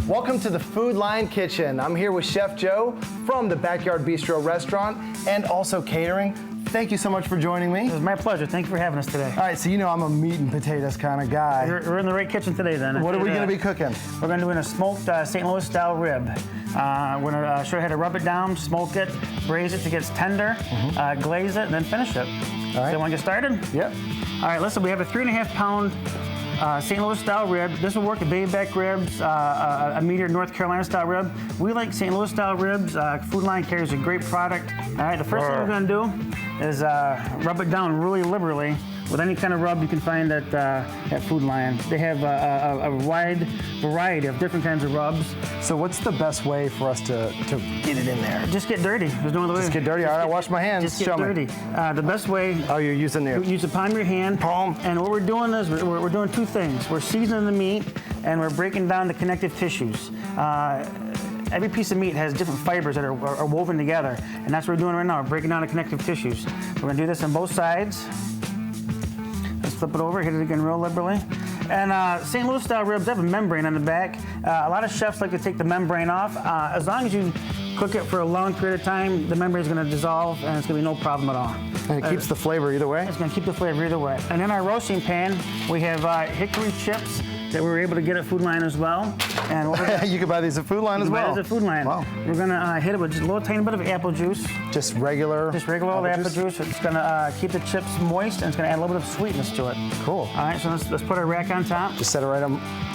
Welcome to the Food Lion Kitchen. I'm here with Chef Joe from the Backyard Bistro Restaurant and also catering. Thank you so much for joining me. It was my pleasure. Thank you for having us today. All right, so you know I'm a meat and potatoes kind of guy. We're in the right kitchen today then. What are we going to be cooking? We're going to do a smoked St. Louis style rib. We're going to show you how to rub it down, smoke it, braise it to get tender, glaze it, and then finish it. All right. So you want to get started? Yep. All right, listen, we have a 3.5 pound St. Louis style rib. This will work at baby back ribs, a meatier North Carolina style rib. We like St. Louis style ribs. Food Lion carries a great product. All right, the first thing we're going to do is rub it down really liberally with any kind of rub you can find at Food Lion. They have a wide variety of different kinds of rubs. So what's the best way for us to get it in there? Just get dirty. There's no other way. Just get dirty. All right, wash my hands. Just get dirty. The best way. Oh, you're using the Use the palm of your hand. Palm. And what we're doing is we're doing two things. We're seasoning the meat and we're breaking down the connective tissues. Every piece of meat has different fibers that are woven together, and that's what we're doing right now. We're breaking down the connective tissues. We're going to do this on both sides. Let's flip it over, hit it again real liberally. And St. Louis style ribs have a membrane on the back. A lot of chefs like to take the membrane off. As long as you cook it for a long period of time, the membrane is going to dissolve and it's going to be no problem at all. And it keeps the flavor either way? It's going to keep the flavor either way. And in our roasting pan, we have hickory chips that we were able to get at Food Lion as well. And what you can buy these at Food Lion as well? Buy these at Food Lion. Wow. We're going to hit it with just a little tiny bit of apple juice. Just regular? Just regular old apple juice. It's going to keep the chips moist and it's going to add a little bit of sweetness to it. Cool. All right, so let's put our rack on top. Just set it right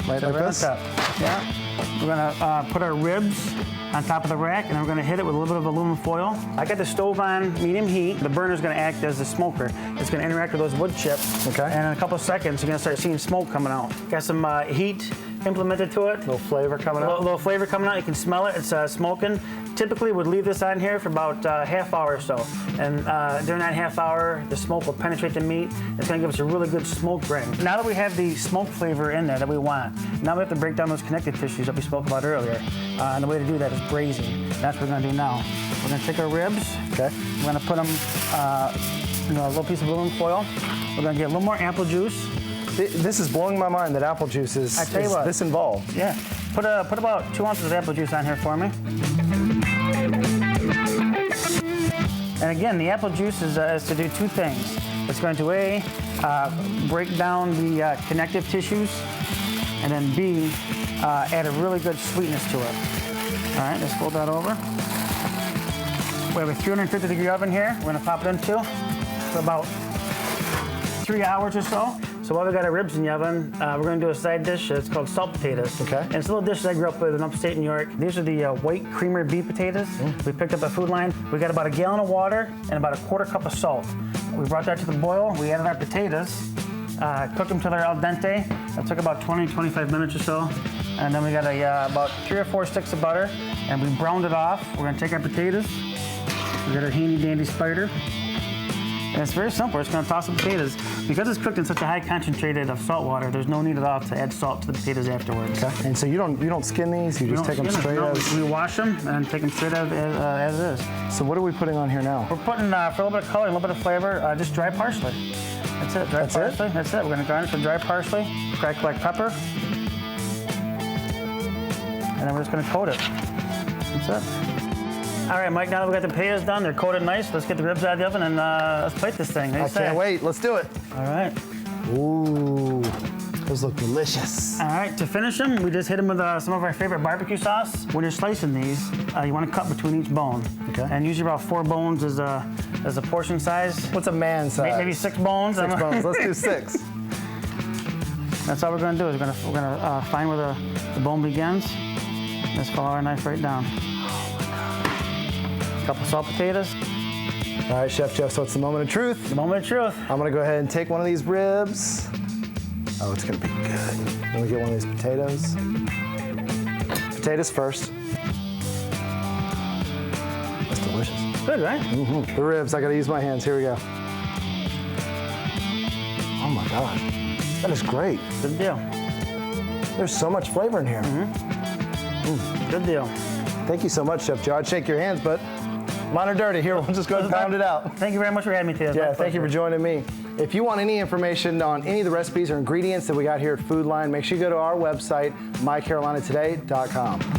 like this? On top. Yeah. We're going to put our ribs on top of the rack, and then we're going to hit it with a little bit of aluminum foil. I got the stove on medium heat. The burner is going to act as the smoker. It's going to interact with those wood chips. Okay. And in a couple of seconds, you're going to start seeing smoke coming out. Got some heat implemented to it. A little flavor coming out. A little flavor coming out. You can smell it. It's smoking. Typically, would leave this on here for about half hour or so. And during that half hour, the smoke will penetrate the meat. It's going to give us a really good smoke ring. Now that we have the smoke flavor in there that we want, now we have to break down those connective tissues that we spoke about earlier. And the way to do that is braising. That's what we're going to do now. We're going to take our ribs. Okay. We're going to put them in a little piece of aluminum foil. We're going to get a little more apple juice. This is blowing my mind that apple juice is this involved. Yeah. Put about 2 ounces of apple juice on here for me. And again, the apple juice is to do two things. It's going to break down the connective tissues, and then B, add a really good sweetness to it. All right, let's fold that over. We have a 350-degree oven here. We're going to pop it into for about 3 hours or so. So while we got our ribs in the oven, we're going to do a side dish. It's called salt potatoes. Okay. And it's a little dish that I grew up with in upstate New York. These are the white creamer beef potatoes we picked up at Food Lion. We got about a gallon of water and about a quarter cup of salt. We brought that to the boil. We added our potatoes, cooked them till they're al dente. That took about 20-25 minutes or so. And then we got about 3 or 4 sticks of butter, and we browned it off. We're going to take our potatoes. We got our handy dandy spider. And it's very simple. We're just going to toss the potatoes. Because it's cooked in such a high concentrated of salt water, there's no need at all to add salt to the potatoes afterwards. Okay. And so you don't skin these? You just take them straight as? We wash them and take them straight out as is. So what are we putting on here now? We're putting, for a little bit of color, a little bit of flavor, just dry parsley. That's it. Dry parsley. That's it. We're going to garnish with dry parsley, cracked black pepper, and then we're just going to coat it. That's it. All right, Mike, now that we got the potatoes done, they're coated nice. Let's get the ribs out of the oven and let's plate this thing. I can't wait. Let's do it. All right. Ooh, those look delicious. All right, to finish them, we just hit them with some of our favorite barbecue sauce. When you're slicing these, you want to cut between each bone. Okay. And usually about 4 bones is a portion size. What's a man size? Maybe 6 bones. 6 bones. Let's do 6. That's all we're going to do is we're going to find where the bone begins. Let's follow our knife right down. Couple salt potatoes. All right, Chef Jeff, so it's the moment of truth. The moment of truth. I'm gonna go ahead and take one of these ribs. Oh, it's gonna be good. Let me get one of these potatoes. Potatoes first. That's delicious. Good, right? Mm-hmm. The ribs, I gotta use my hands. Here we go. Oh my God, that is great. Good deal. There's so much flavor in here. Good deal. Thank you so much, Chef Joe. I'd shake your hands, but mine are dirty. Here, we'll just go and pound it out. Thank you very much for having me today. Yeah, thank you for joining me. If you want any information on any of the recipes or ingredients that we got here at Food Line, make sure you go to our website, mycarolinatoday.com.